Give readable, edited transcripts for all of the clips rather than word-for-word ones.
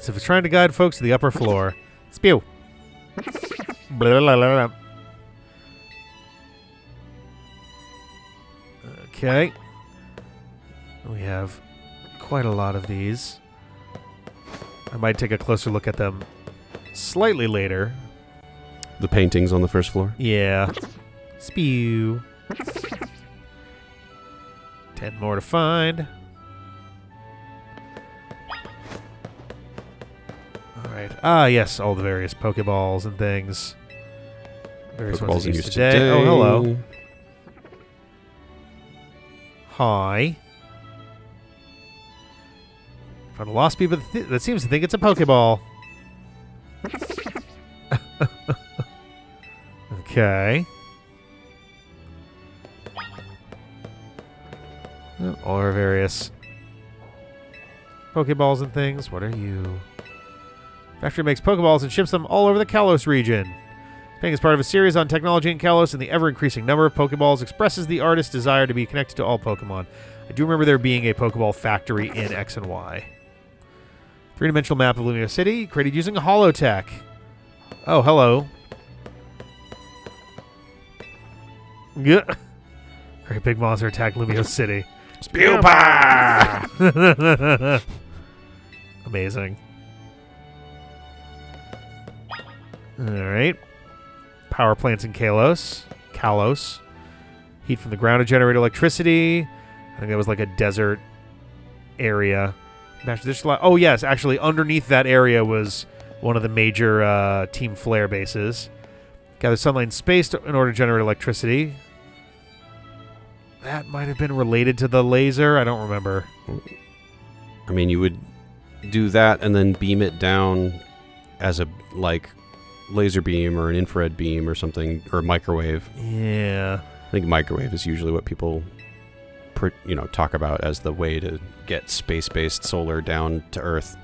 As if it's trying to guide folks to the upper floor. Spew. Blah, blah, blah, blah. Okay. We have quite a lot of these. I might take a closer look at them slightly later. The paintings on the first floor? Yeah. Spew. 10 more to find. Alright. Ah, yes. All the various Pokeballs and things. Various Pokeballs ones in used use today. today. Oh, hello. Hi. Found a lost people that seems to think it's a Pokeball. Okay. All our various Pokeballs and things. What are you? Factory makes Pokeballs and ships them all over the Kalos region. Being as part of a series on technology in Kalos and the ever-increasing number of Pokeballs expresses the artist's desire to be connected to all Pokemon. I do remember there being a Pokeball factory in X and Y. Three-dimensional map of Lumiose City, created using holotech. Oh, hello. Yeah. Great big monster attack Lumiose City. Spewpa! Amazing. Alright. Power plants in Kalos. Heat from the ground to generate electricity. I think that was like a desert area. Oh, yes. Actually, underneath that area was one of the major Team Flare bases. Gather sunlight in space in order to generate electricity. That might have been related to the laser. I don't remember. I mean, you would do that and then beam it down as a, like, laser beam or an infrared beam or something, or a microwave. Yeah. I think microwave is usually what people, talk about as the way to get space-based solar down to Earth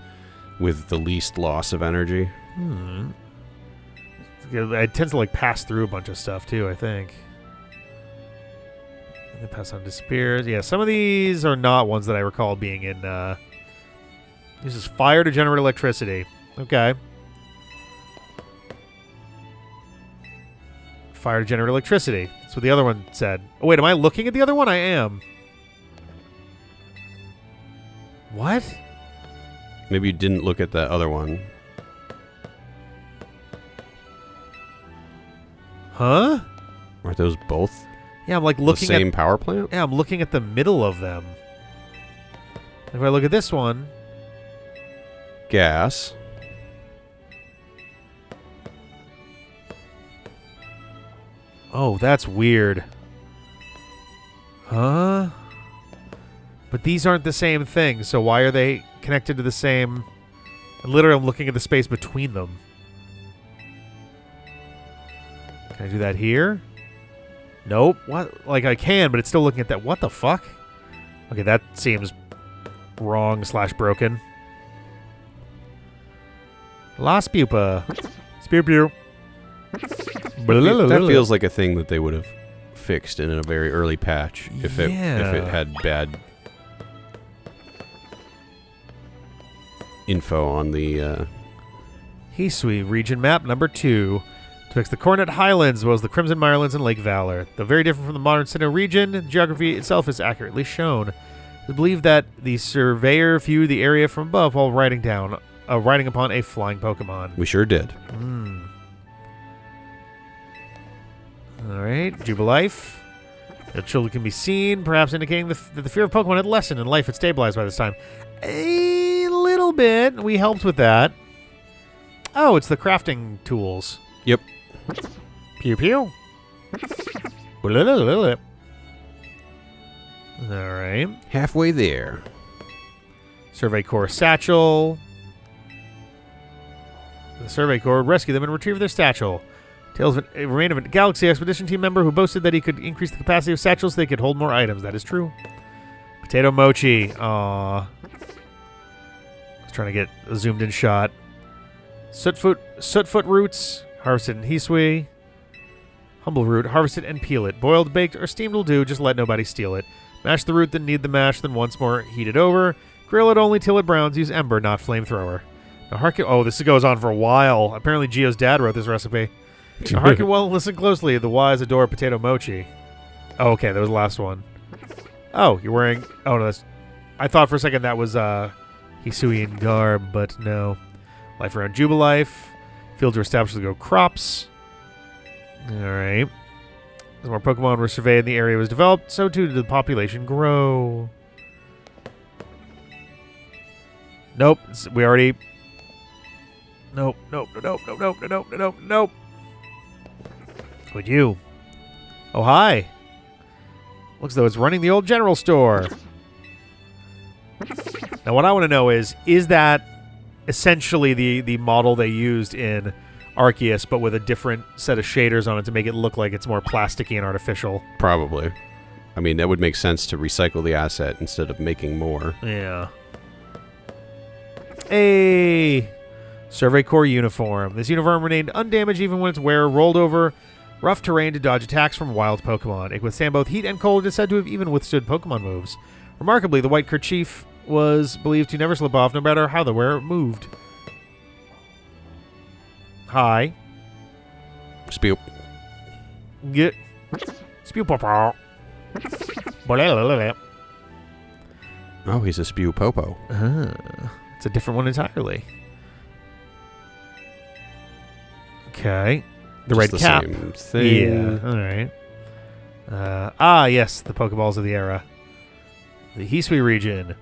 with the least loss of energy. It tends to, like, pass through a bunch of stuff, too, I think. And then pass on to spears. Yeah, some of these are not ones that I recall being in, uses fire to generate electricity. Okay. Fire to generate electricity. That's what the other one said. Oh, wait, am I looking at the other one? I am. What? Maybe you didn't look at that other one. Huh? Aren't those both Yeah, I'm like looking the same power plant? Yeah, I'm looking at the middle of them. If I look at this one. Gas. Oh, that's weird. Huh? But these aren't the same thing, so why are they connected to the same... Literally, I'm looking at the space between them. Can I do that here? Nope. What? Like, I can, but it's still looking at that. What the fuck? Okay, that seems wrong / broken. Lost pupa. Spew pew. That feels like a thing that they would have fixed in a very early patch if it had bad info on the Hisui region map number 2 depicts the Coronet Highlands as well as the Crimson Mirelands and Lake Valor. Though very different from the modern Sinnoh region, the geography itself is accurately shown. It's believed that the surveyor viewed the area from above while riding upon a flying Pokemon. We sure did. Alright, Jubilife. The children can be seen, perhaps indicating that the fear of Pokemon had lessened and life had stabilized by this time. A little bit. We helped with that. Oh, it's the crafting tools. Yep. Pew pew. Alright. Halfway there. Survey Corps satchel. The Survey Corps would rescue them and retrieve their satchel. Tales of a remained of a Galaxy Expedition team member who boasted that he could increase the capacity of satchels so they could hold more items. That is true. Potato Mochi. Aww. I was trying to get a zoomed in shot. Sootfoot roots. Harvested in Hisui. Humble root. Harvest it and peel it. Boiled, baked, or steamed will do. Just let nobody steal it. Mash the root, then knead the mash, then once more heat it over. Grill it only till it browns. Use ember, not flamethrower. Now hearken. Oh, this goes on for a while. Apparently, Gio's dad wrote this recipe. Now hearken well, listen closely. The wise adore potato mochi. Oh, okay, that was the last one. Oh, you're wearing. Oh no, that's. I thought for a second that was Hisuian garb, but no. Life around Jubilife. Fields are established to grow crops. All right. As more Pokemon were surveyed and the area was developed, so too did the population grow. Nope. We already... Nope. Who'd you? Oh, hi. Looks as though it's running the old general store. Now, what I want to know is that essentially the model they used in Arceus, but with a different set of shaders on it to make it look like it's more plasticky and artificial? Probably. I mean, that would make sense to recycle the asset instead of making more. Yeah. Hey! Survey Corps uniform. This uniform remained undamaged even when its wearer rolled over rough terrain to dodge attacks from wild Pokemon. It could withstand both heat and cold. It is said to have even withstood Pokemon moves. Remarkably, the white kerchief was believed to never slip off no matter how the wearer moved. Hi. Spew. Get. Spew papa. Oh, he's a Spew Popo. It's a different one entirely. Okay. The red cap. Same thing. Yeah. All right. Yes. The Pokeballs of the era. The Hisui region.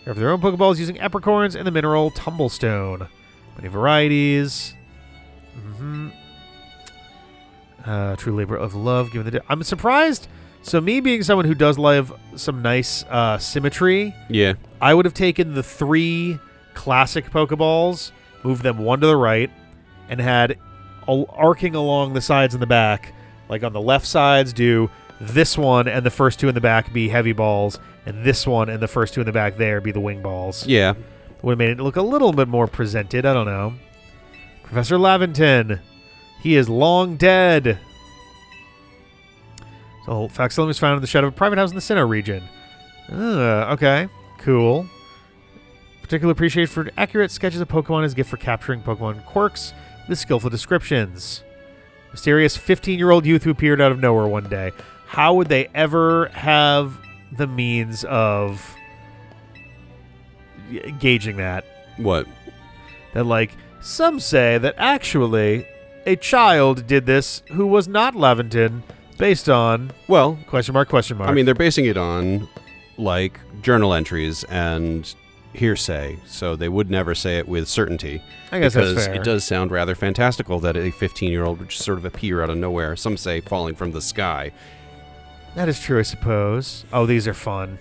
They have their own Pokeballs using apricorns and the mineral Tumblestone. Many varieties. True labor of love. Given the I'm surprised. So me being someone who does love some nice symmetry. Yeah. I would have taken the 3 classic Pokeballs, moved them one to the right, and had arcing along the sides and the back. Like on the left sides, do this one and the first 2 in the back be heavy balls, and this one and the first 2 in the back there be the wing balls. Yeah. Would have made it look a little bit more presented. I don't know. Professor Laventon. He is long dead. So, Facsimile was found in the shed of a private house in the Sinnoh region. Okay. Cool. Particular appreciated for accurate sketches of Pokemon as a gift for capturing Pokemon quirks with skillful descriptions. Mysterious 15-year-old youth who appeared out of nowhere one day. How would they ever have the means of gauging that? What? That, like, some say that actually a child did this who was not Laventon based on... Well... Question mark, question mark. I mean, they're basing it on, like, journal entries and hearsay, so they would never say it with certainty. I guess that's because fair. It does sound rather fantastical that a 15-year-old would just sort of appear out of nowhere. Some say falling from the sky. That is true, I suppose. Oh, these are fun.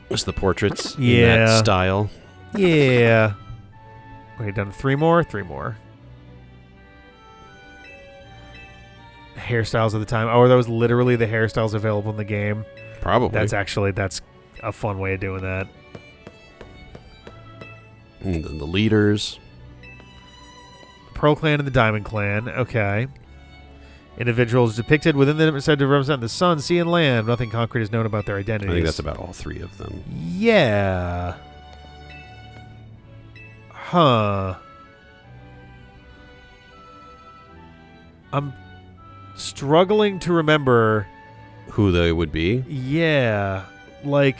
Just the portraits in Yeah. that style. Yeah. Wait, done 3 more? 3 more. Hairstyles of the time. Oh, are those literally the hairstyles available in the game? Probably. That's a fun way of doing that. And then the leaders. The Pearl Clan and the Diamond Clan. Okay. Individuals depicted within them are said to represent the sun, sea, and land. Nothing concrete is known about their identities. I think that's about all 3 of them. Yeah. Huh. I'm struggling to remember Who they would be? Yeah, like,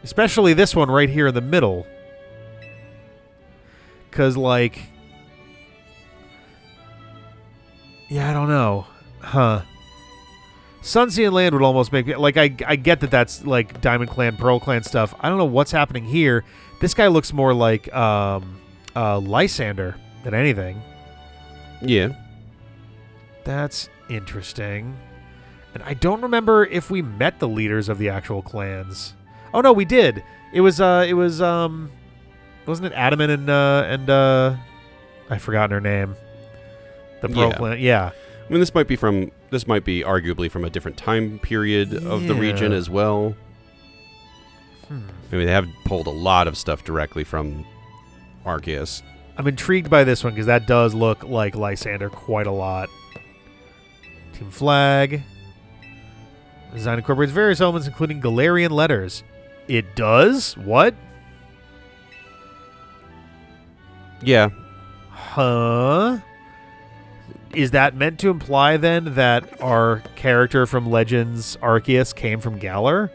especially this one right here in the middle. Because, like, yeah, I don't know. Huh. Sun, Sea, and Land would almost make me, like, I get that that's, like, Diamond Clan, Pearl Clan stuff. I don't know what's happening here. This guy looks more like Lysander than anything. Yeah. That's interesting. And I don't remember if we met the leaders of the actual clans. Oh no, we did. It was wasn't it Adamant and I've forgotten her name. The Pearl Clan. Yeah. I mean, this might be arguably from a different time period of the region as well. I mean, they have pulled a lot of stuff directly from Arceus. I'm intrigued by this one because that does look like Lysander quite a lot. Team flag. Design incorporates various elements, including Galarian letters. It does? What? Yeah. Huh? Is that meant to imply then that our character from Legends, Arceus, came from Galar?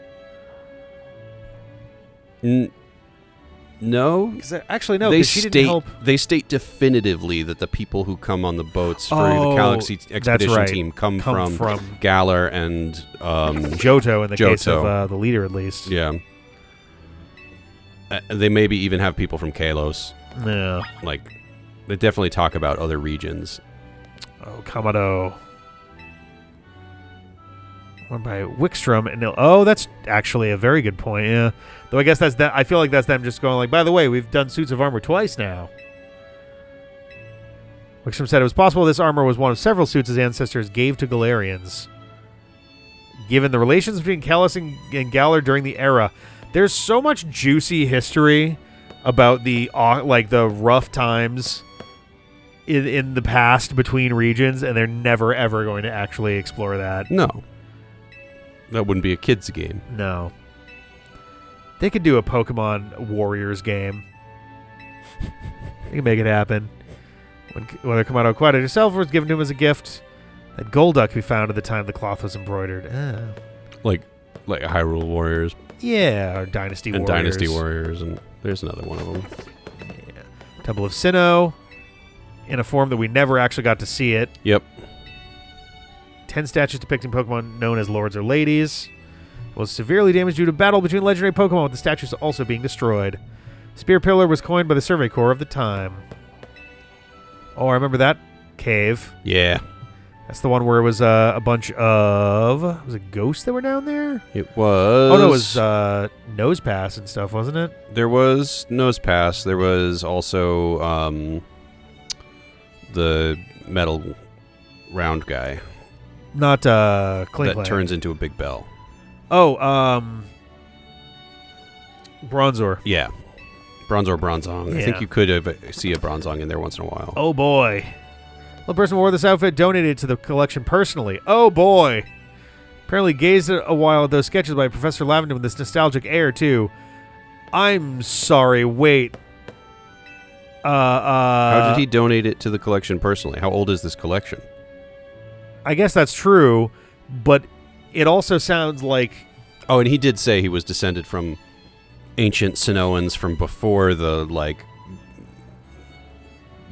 No. Actually, no. They She didn't help. They state definitively that the people who come on the boats for the Galaxy Expedition right. team come from Galar and Johto in the case of the leader, at least. Yeah. They maybe even have people from Kalos. Yeah. Like, they definitely talk about other regions. Oh, Kamado. One by Wickstrom and oh, that's actually a very good point. Yeah, though I guess that's that. I feel like that's them just going like, by the way, we've done suits of armor twice now. Wickstrom said it was possible this armor was one of several suits his ancestors gave to Galarians. Given the relations between Kalos and Galar during the era, there's so much juicy history about the the rough times in the past between regions, and they're never ever going to actually explore that. No. That wouldn't be a kid's game. No. They could do a Pokemon Warriors game. They can make it happen. When Kamado acquired itself was given to him as a gift. That Golduck we found at the time the cloth was embroidered. Like Hyrule Warriors. Yeah, or Dynasty and Warriors. Dynasty Warriors, and there's another one of them. Yeah. Temple of Sinnoh, in a form that we never actually got to see it. Yep. 10 statues depicting Pokemon known as lords or ladies. Was severely damaged due to battle between legendary Pokemon, with the statues also being destroyed. Spear Pillar was coined by the Survey Corps of the time. Oh, I remember that cave. Yeah. That's the one where it was a bunch of... Was it ghosts that were down there? It was... Oh, no, it was Nose Pass and stuff, wasn't it? There was Nose Pass. There was also the metal round guy. Not Clink that turns into a big bell. Oh, Bronzor. Yeah. Bronzor, Bronzong. Yeah. I think you could see a Bronzong in there once in a while. Oh, boy. The person who wore this outfit donated it to the collection personally. Oh, boy. Apparently gazed a while at those sketches by Professor Lavender with this nostalgic air, too. I'm sorry, wait. How did he donate it to the collection personally? How old is this collection? I guess that's true, but it also sounds like... Oh, and he did say he was descended from ancient Sinnohans from before the,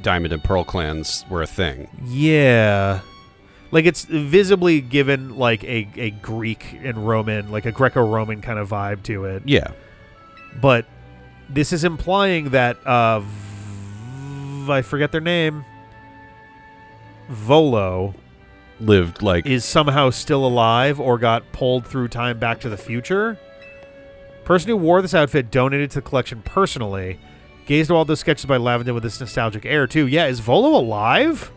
Diamond and Pearl clans were a thing. Yeah. Like, it's visibly given, a Greek and Roman, a Greco-Roman kind of vibe to it. Yeah. But this is implying that, I forget their name, Volo... lived is somehow still alive or got pulled through time back to the future. Person who wore this outfit donated to the collection personally. Gazed at all those sketches by Lavender with this nostalgic air too. Yeah, is Volo alive?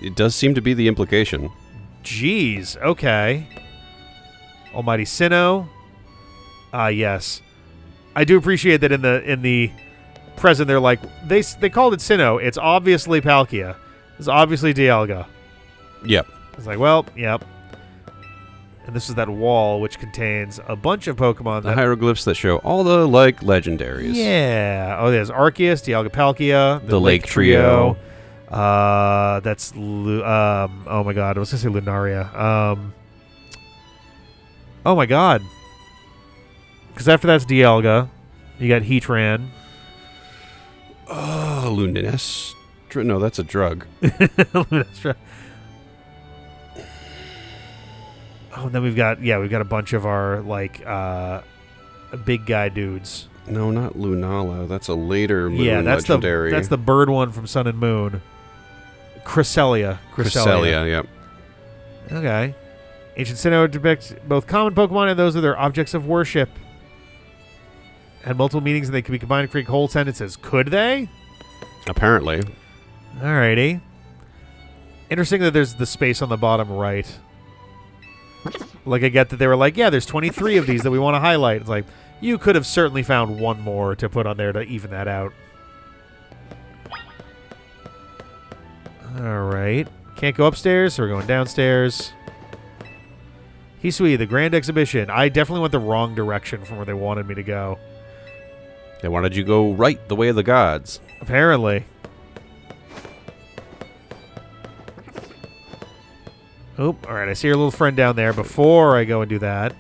It does seem to be the implication. Jeez, okay. Almighty Sinnoh. Yes. I do appreciate that in the present they're like they called it Sinnoh. It's obviously Palkia. It's obviously Dialga. Yep. It's like, well, yep. And this is that wall which contains a bunch of Pokemon. The hieroglyphs that show all the, legendaries. Yeah. Oh, there's Arceus, Dialga Palkia, the Lake Trio. That's, oh my god, I was going to say Lunaria. Oh my god. Because after that's Dialga, you got Heatran. Oh, Luninous. No, that's a drug. Luninous. Oh, and then we've got a bunch of our big guy dudes. No, not Lunala. That's a later moon that's legendary. That's the bird one from Sun and Moon. Cresselia. Yep. Okay. Ancient Sinnoh depicts both common Pokemon and those of their objects of worship. Had multiple meanings and they could be combined to create whole sentences. Could they? Apparently. Alrighty. Interesting that there's the space on the bottom right. I get that they were like, yeah, there's 23 of these that we want to highlight. It's like, you could have certainly found one more to put on there to even that out. Alright. Can't go upstairs, so we're going downstairs. Hisui, the Grand Exhibition. I definitely went the wrong direction from where they wanted me to go. They wanted you to go right the way of the gods. Apparently. Oop, alright, I see your little friend down there. Before I go and do that,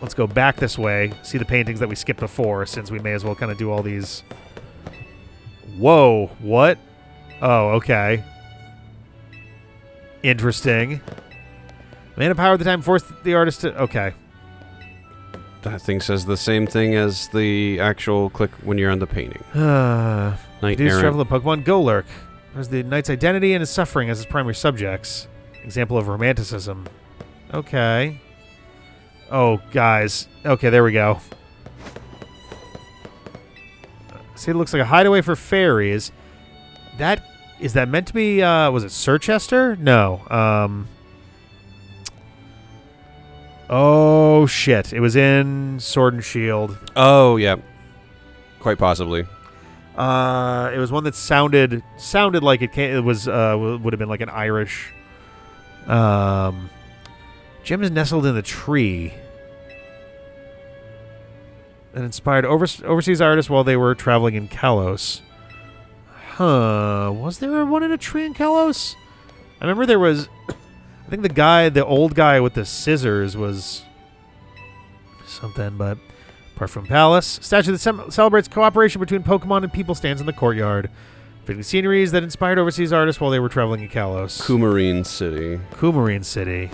let's go back this way. See the paintings that we skipped before, since we may as well kind of do all these. Whoa, what? Oh, okay. Interesting. Mana power at the time forced the artist to... Okay. That thing says the same thing as the actual click when you're on the painting. Knight Dudes errant. travel to Pokemon Golurk. There's the knight's identity and his suffering as his primary subjects. Example of romanticism. Okay. Oh, guys. Okay, there we go. See, it looks like a hideaway for fairies. Is that meant to be, was it Sirchester? No. Oh, shit. It was in Sword and Shield. Oh, yeah. Quite possibly. It was one that sounded like it was would have been like an Irish. Gem is nestled in the tree. And inspired overseas artists while they were traveling in Kalos. Huh. Was there one in a tree in Kalos? I remember there was... I think the old guy with the scissors was something, but... Apart from Palace, statue that celebrates cooperation between Pokemon and people stands in the courtyard. Fitting sceneries that inspired overseas artists while they were traveling in Kalos. Coumarine City. Coumarine City.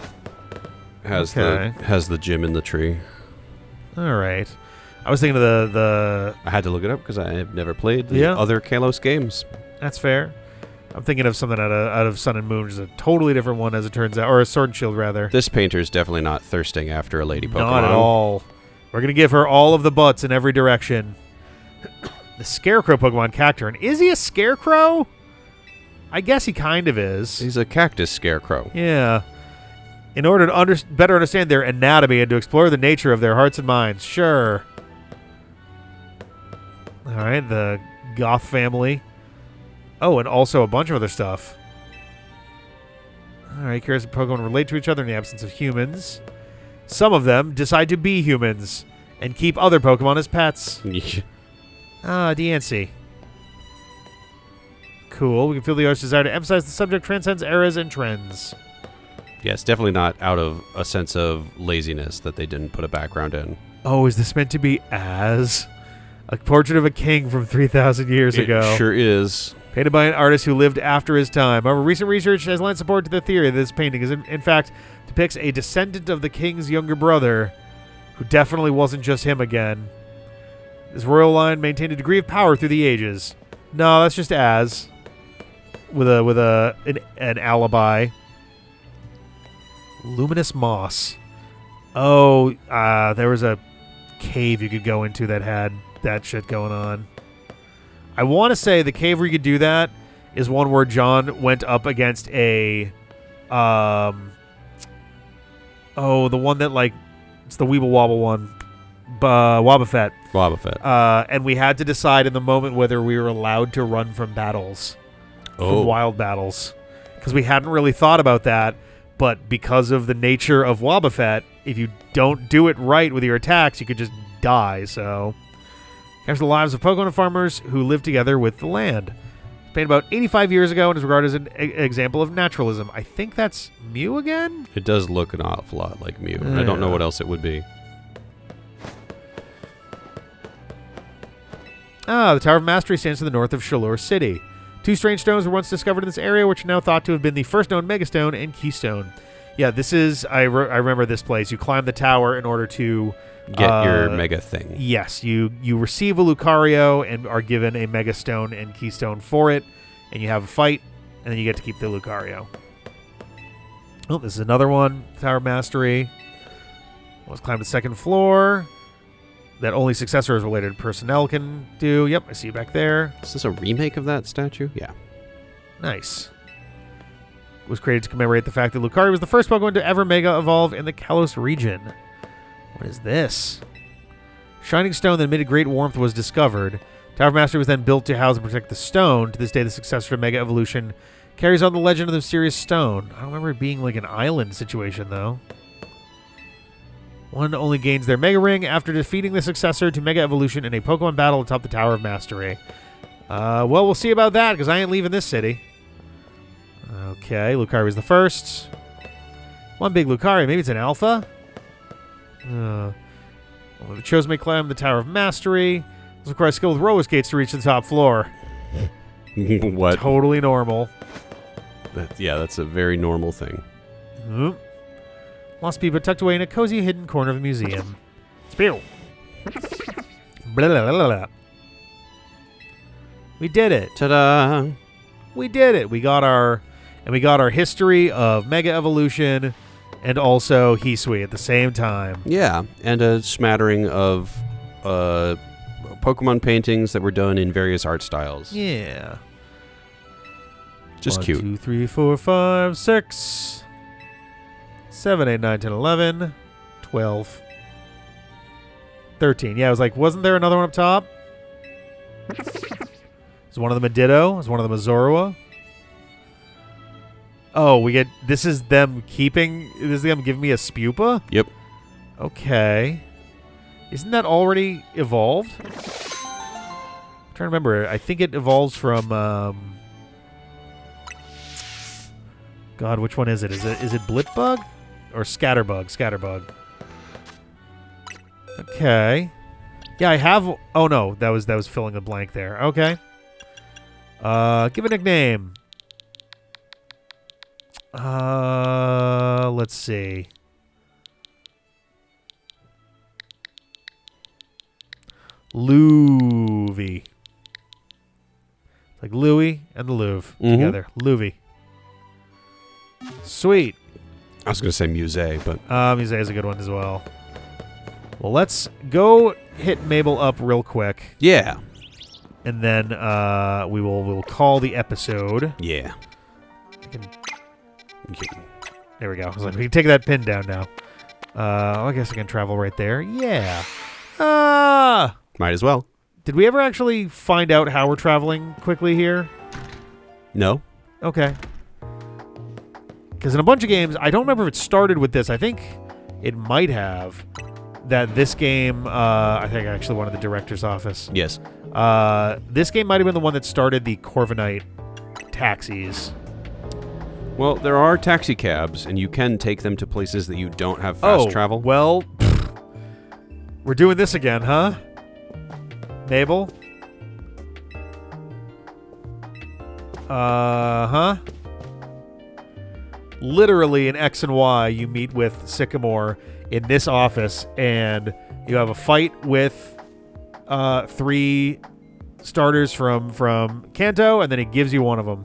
Has the gym in the tree. All right. I was thinking of the... I had to look it up because I have never played the other Kalos games. That's fair. I'm thinking of something out of Sun and Moon, which is a totally different one, as it turns out. Or a Sword and Shield, rather. This painter's definitely not thirsting after a lady Pokemon. Not at all. We're going to give her all of the butts in every direction. The Scarecrow Pokemon Cacturne. Is he a Scarecrow? I guess he kind of is. He's a cactus scarecrow. Yeah. In order to better understand their anatomy and to explore the nature of their hearts and minds. Sure. All right, the Goth family. Oh, and also a bunch of other stuff. All right, curious if Pokemon relate to each other in the absence of humans. Some of them decide to be humans and keep other Pokemon as pets. DNC. Cool. We can feel the artist's desire to emphasize the subject transcends eras and trends. Yeah, it's definitely not out of a sense of laziness that they didn't put a background in. Oh, is this meant to be as a portrait of a king from 3,000 years ago? It sure is. Painted by an artist who lived after his time. However, recent research has lent support to the theory that this painting is, in fact, depicts a descendant of the king's younger brother, who definitely wasn't just him again. This royal line maintained a degree of power through the ages. No, that's just Az, with an alibi. Luminous moss. Oh, there was a cave you could go into that had that shit going on. I want to say the cave where you could do that is one where John went up against a, the one that, like, it's the Weeble Wobble one, Wobbuffet. Wobbuffet. And we had to decide in the moment whether we were allowed to run from battles, from wild battles, because we hadn't really thought about that. But because of the nature of Wobbuffet, if you don't do it right with your attacks, you could just die. So, captures the lives of Pokemon farmers who live together with the land. Painted about 85 years ago and is regarded as an example of naturalism. I think that's Mew again? It does look an awful lot like Mew. I don't know what else it would be. The Tower of Mastery stands to the north of Shalor City. 2 strange stones were once discovered in this area, which are now thought to have been the first known Megastone and Keystone. Yeah, this is... I remember this place. You climb the tower in order to... Get your Mega thing. Yes, you receive a Lucario and are given a Megastone and Keystone for it, and you have a fight, and then you get to keep the Lucario. Oh, this is another one. Tower of Mastery. Let's climb the 2nd floor. That only successors related personnel can do. Yep, I see you back there. Is this a remake of that statue? Yeah. Nice. It was created to commemorate the fact that Lucario was the first Pokemon to ever Mega Evolve in the Kalos region. What is this? Shining stone that emitted great warmth was discovered. Tower of Mastery was then built to house and protect the stone. To this day, the successor to Mega Evolution carries on the legend of the mysterious stone. I don't remember it being like an island situation, though. One only gains their Mega Ring after defeating the successor to Mega Evolution in a Pokemon battle atop the Tower of Mastery. Well, we'll see about that, because I ain't leaving this city. Okay, Lucari's the first. One big Lucario. Maybe it's an Alpha? Well, the Chos may climb the Tower of Mastery. This requires skill with roller skates to reach the top floor. What? Totally normal. That's a very normal thing. Lost Peepa tucked away in a cozy hidden corner of the museum. Spew. Blah, blah, blah, blah. We did it. Ta-da! We did it. We got our history of Mega Evolution and also Hisui at the same time. Yeah, and a smattering of Pokemon paintings that were done in various art styles. Yeah. Just 1, cute. 2, 3, 4, 5, 6, 7, 8, 9, 10, 11, 12, 13. Yeah, I was like, wasn't there another one up top? Is one of them a Ditto? Is one of them a Zorua? Oh, we get... This is them keeping... This is them giving me a Spupa? Yep. Okay. Isn't that already evolved? I'm trying to remember. I think it evolves from... God, which one is it? Is it Blitbug? Or Scatterbug? Scatterbug. Okay. Yeah, I have... Oh, no. That was filling the blank there. Okay. Give a nickname. Let's see. Louvie. Like Louis and the Louvre together. Louvie. Sweet. I was going to say Muse, but... Muse is a good one as well. Well, let's go hit Mabel up real quick. Yeah. And then we'll call the episode. Yeah. There we go. I was like, we can take that pin down now. I guess I can travel right there. Yeah. Might as well. Did we ever actually find out how we're traveling quickly here? No. Okay. Because in a bunch of games, I don't remember if it started with this. I think it might have. That this game, I think actually one of the director's office. Yes. This game might have been the one that started the Corviknight taxis. Well, there are taxi cabs, and you can take them to places that you don't have fast travel. Well, we're doing this again, huh? Mabel? Huh? Literally in X and Y, you meet with Sycamore in this office, and you have a fight with 3 starters from Kanto, and then it gives you one of them.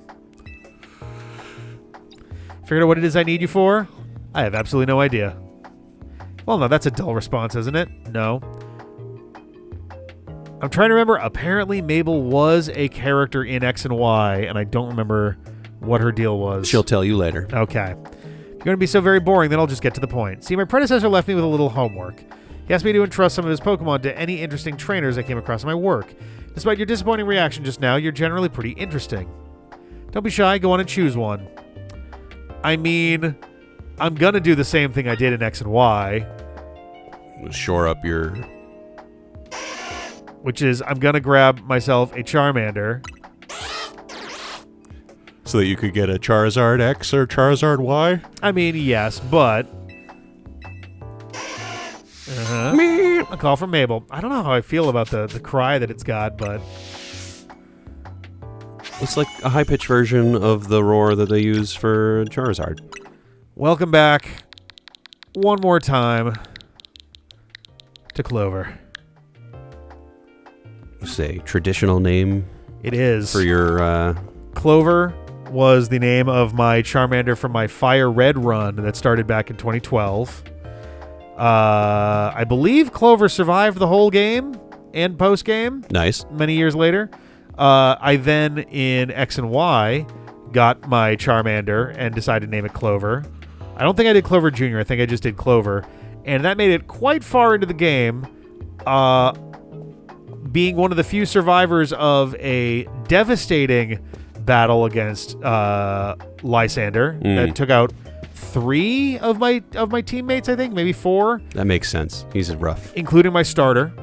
Figured out what it is I need you for? I have absolutely no idea. Well, no, that's a dull response, isn't it? No. I'm trying to remember. Apparently, Mabel was a character in X and Y, and I don't remember what her deal was. She'll tell you later. Okay. If you're going to be so very boring, then I'll just get to the point. See, my predecessor left me with a little homework. He asked me to entrust some of his Pokemon to any interesting trainers I came across in my work. Despite your disappointing reaction just now, you're generally pretty interesting. Don't be shy. Go on and choose one. I mean, I'm going to do the same thing I did in X and Y. Shore up your... Which is, I'm going to grab myself a Charmander. So that you could get a Charizard X or Charizard Y? I mean, yes, but... A call from Mabel. I don't know how I feel about the cry that it's got, but... It's like a high-pitched version of the roar that they use for Charizard. Welcome back one more time to Clover. It's a traditional name. It is. For your... Clover was the name of my Charmander from my Fire Red run that started back in 2012. I believe Clover survived the whole game and post-game. Nice. Many years later. I then, in X and Y, got my Charmander and decided to name it Clover. I don't think I did Clover Jr. I think I just did Clover. And that made it quite far into the game, being one of the few survivors of a devastating battle against Lysander that took out 3 of my teammates, I think, maybe 4. That makes sense. He's rough. Including my starter.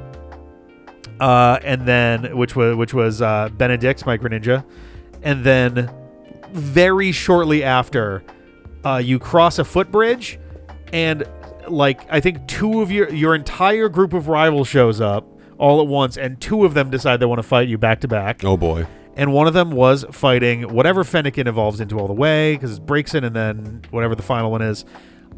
And then, which was Benedict, my Greninja. And then very shortly after, you cross a footbridge, and like I think 2 of your entire group of rivals shows up all at once, and 2 of them decide they want to fight you back to back. Oh boy. And one of them was fighting whatever Fennekin evolves into all the way, because it breaks in, and then whatever the final one is.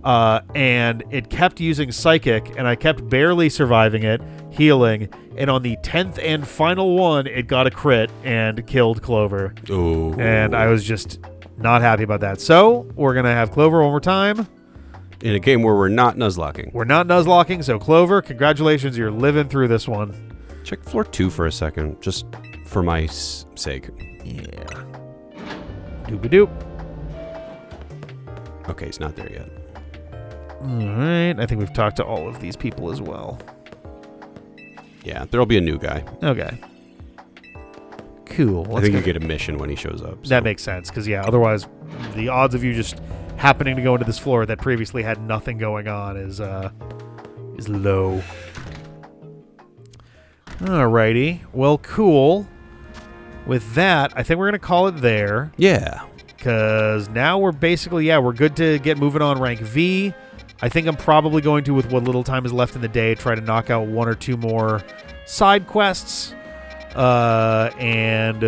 And it kept using Psychic, and I kept barely surviving it, healing, and on the 10th and final one, it got a crit and killed Clover. Ooh. And I was just not happy about that. So we're going to have Clover one more time. In a game where we're not Nuzlocking. We're not Nuzlocking, so Clover, congratulations, you're living through this one. Check floor 2 for a second, just for my sake. Yeah. Doop-a-doop. Okay, he's not there yet. All right. I think we've talked to all of these people as well. Yeah, there'll be a new guy. Okay. Cool. I think you get a mission when he shows up. So. That makes sense, because, yeah, otherwise the odds of you just happening to go into this floor that previously had nothing going on is low. Alrighty. Well, cool. With that, I think we're going to call it there. Yeah. Because now we're basically, we're good to get moving on rank V. I think I'm probably going to, with what little time is left in the day, try to knock out 1 or 2 more side quests. And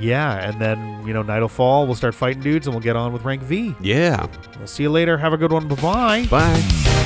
then, night will fall, we'll start fighting dudes, and we'll get on with rank V. Yeah. We'll see you later. Have a good one. Bye-bye. Bye.